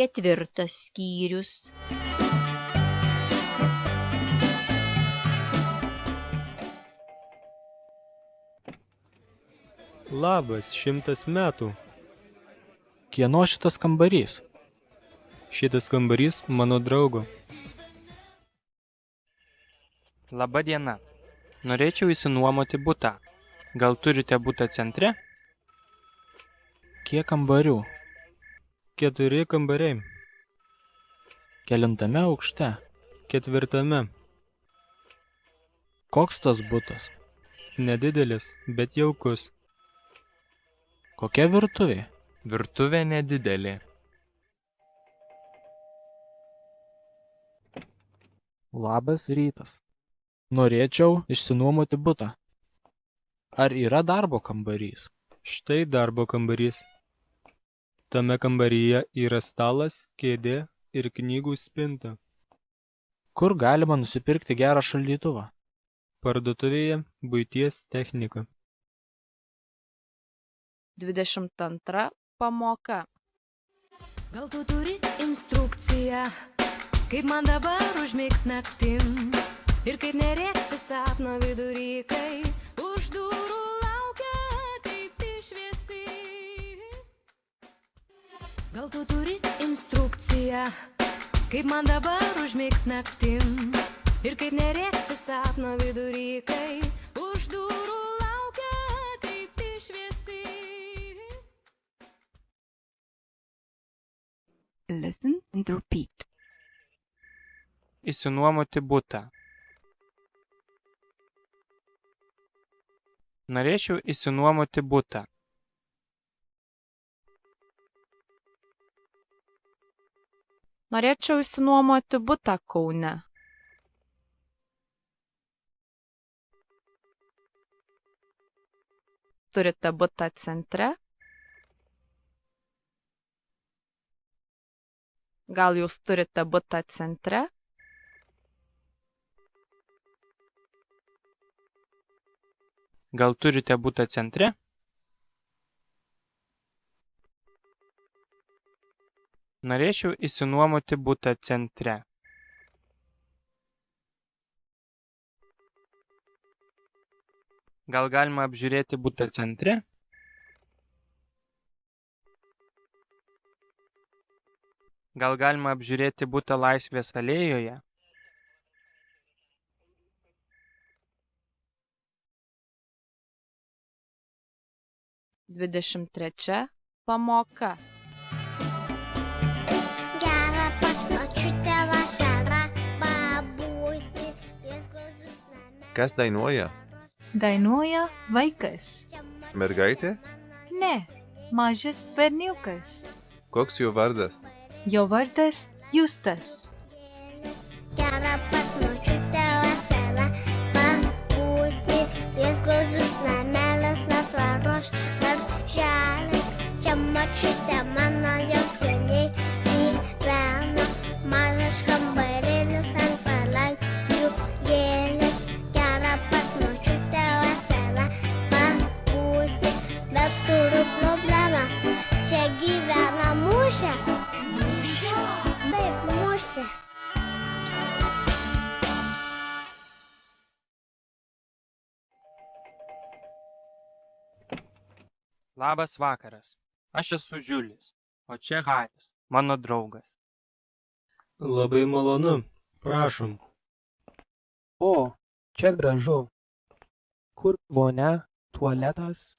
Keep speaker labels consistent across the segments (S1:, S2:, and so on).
S1: 4 skyrius.
S2: Labas, 100 metų.
S3: Kieno šitas kambarys?
S2: Šitas kambarys mano draugo.
S4: Labą dieną. Norėčiau išsinuomoti butą. Gal turite butą centre?
S3: Kiek kambarių?
S2: 4 kambariai.
S3: Kelintame aukšte?
S2: 4.
S3: Koks tas butas?
S2: Nedidelis, bet jaukus.
S3: Kokia virtuvė?
S4: Virtuvė nedidelė.
S3: Labas rytas. Norėčiau išsinuomoti butą. Ar yra darbo kambarys?
S2: Štai darbo kambarys. Tame kambaryje yra stalas, kėdė ir knygų spinta.
S3: Kur galima nusipirkti gerą šaldytuvą?
S2: Parduotuvėje buities technika.
S1: 22 pamoka.
S5: Gal tu turi instrukciją, kaip man dabar užmigt naktim ir kaip nerėkti sapno vidury, kai už durų laukia ateiti šviesi. Gal tu turi instrukciją, kaip man dabar užmigt naktim ir kaip nerėkti sapno vidury, kai už durų laukia ateiti šviesi.
S1: Listen and repeat.
S4: Išsinuomoti butą. Norėčiau išsinuomoti butą.
S1: Norėčiau išsinuomoti butą Kaune. Turite butą centre? Gal jūs turite butą centre?
S4: Gal turite butą centre? Norėčiau išsinuomoti butą centre. Gal galima apžiūrėti butą centre? Gal galima apžiūrėti butą Laisvės alėjoje?
S1: Trečia pamoka.
S6: Gerą pas močiutę vasarą pabūti, jos gražus name.
S7: Kas dainuoja?
S8: Dainuoja vaikas.
S7: Mergaitė?
S8: Ne, mažas berniukas.
S7: Koks jo vardas?
S8: Jo vardas Justas.
S6: Gerą pas močiutę vasarą pabūti, jos gražus namelis netvaros darželis. Čia močiutė mano jau seniai gyvena, mažas kambarėlis ant palangių gėlės. Gerą pas močiutę vasarą pabūti, bet turiu problemą, čia gyvena musė. Taip, musė.
S4: Labas vakaras. Aš esu Žiulis, o čia Haris, mano draugas.
S2: Labai malonu. Prašom.
S9: O, čia gražu. Kur vonia, tualetas?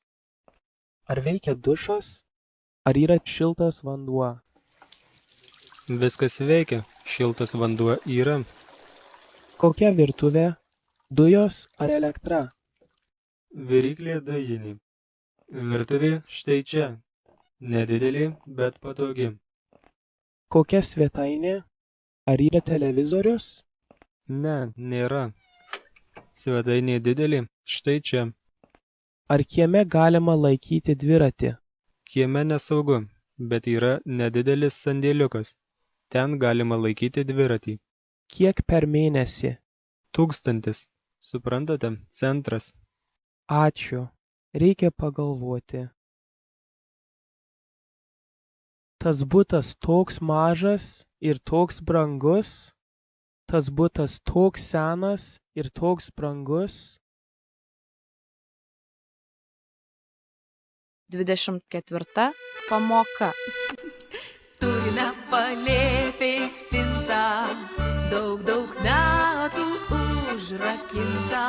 S9: Ar veikia dušas? Ar yra šiltas vanduo?
S2: Viskas veikia. Šiltas vanduo yra.
S9: Kokia virtuvė? Dujos ar elektra?
S2: Viryklė dujinė. Virtuvė štai čia. Nedidelė, bet patogi.
S9: Kokia svetainė? Ar yra televizorius?
S2: Ne, nėra. Svetainė didelė, štai čia.
S9: Ar kieme galima laikyti dviratį?
S2: Kieme nesaugu, bet yra nedidelis sandėliukas. Ten galima laikyti dviratį.
S9: Kiek per mėnesį?
S2: 1000. Suprantate, centras.
S9: Ačiū. Reikia pagalvoti. Tas butas toks mažas ir toks brangus. Tas butas toks senas ir toks brangus.
S1: 24 pamoka.
S5: Turime palėpėj spintą, daug metų užrakinta,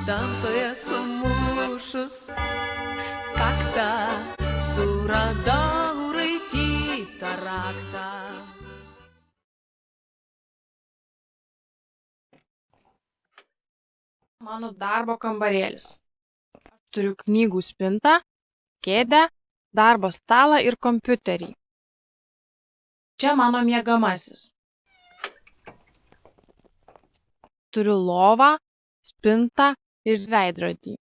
S5: tamsoje sumušus kaktą, suradau raitytą raktą.
S1: Mano darbo kambarėlis. Aš turiu knygų spintą, kėdę, darbo stalą ir kompiuterį. Čia mano miegamasis. Turiu lovą, spintą ir veidrodį.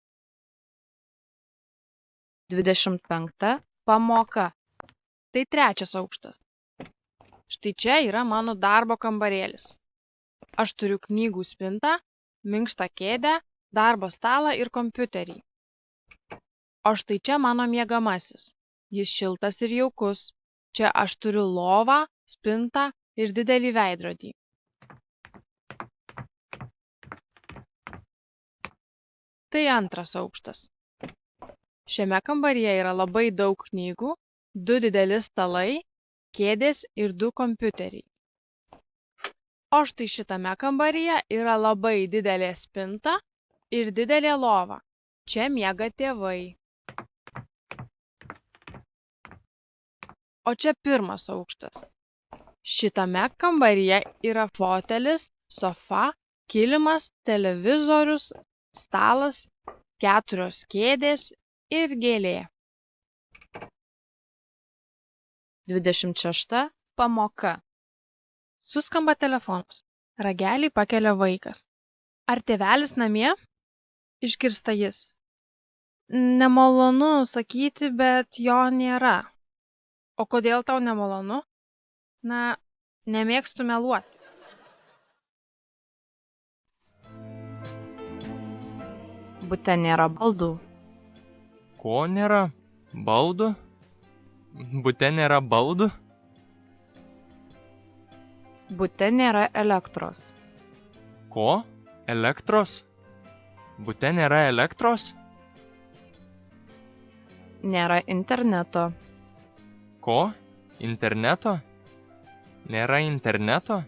S1: 25 pamoka. Tai 3 aukštas. Štai čia yra mano darbo kambarėlis. Aš turiu knygų spintą, minkštą kėdę, darbo stalą ir kompiuterį. O štai čia mano miegamasis. Jis šiltas ir jaukus. Čia aš turiu lovą, spintą ir didelį veidrodį. Tai 2 aukštas. Šiame kambaryje yra labai daug knygų, 2 dideli stalai, kėdės ir 2 kompiuteriai. O štai šitame kambaryje yra labai didelė spinta ir didelė lova. Čia miega tėvai. O čia 1 aukštas. Šitame kambaryje yra fotelis, sofa, kilimas, televizorius, stalas, 4 kėdės ir gėlė. 26 pamoka. Suskamba telefonas. Ragelį pakelia vaikas. Ar tėvelis namie? Išgirsta jis. Nemalonu sakyti, bet jo nėra. O kodėl tau nemalonu? Na, nemėgstu meluoti. Bute nėra baldų.
S4: Ko nėra? Baldų? Bute nėra baldų?
S1: Bute nėra elektros.
S4: Ko? Elektros? Bute nėra elektros?
S1: Nėra interneto.
S4: Ko? Interneto? Nėra interneto?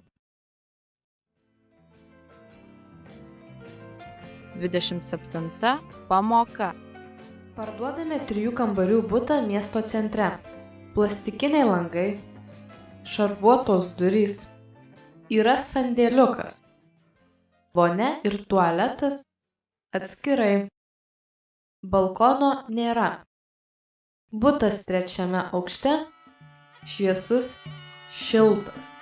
S1: 27 pamoka.
S10: Parduodame 3 kambarių butą miesto centre. Plastikiniai langai, šarvuotos durys, yra sandėliukas, vonia ir tualetas atskirai. Balkono nėra. Butas 3 aukšte, šviesus, šiltas.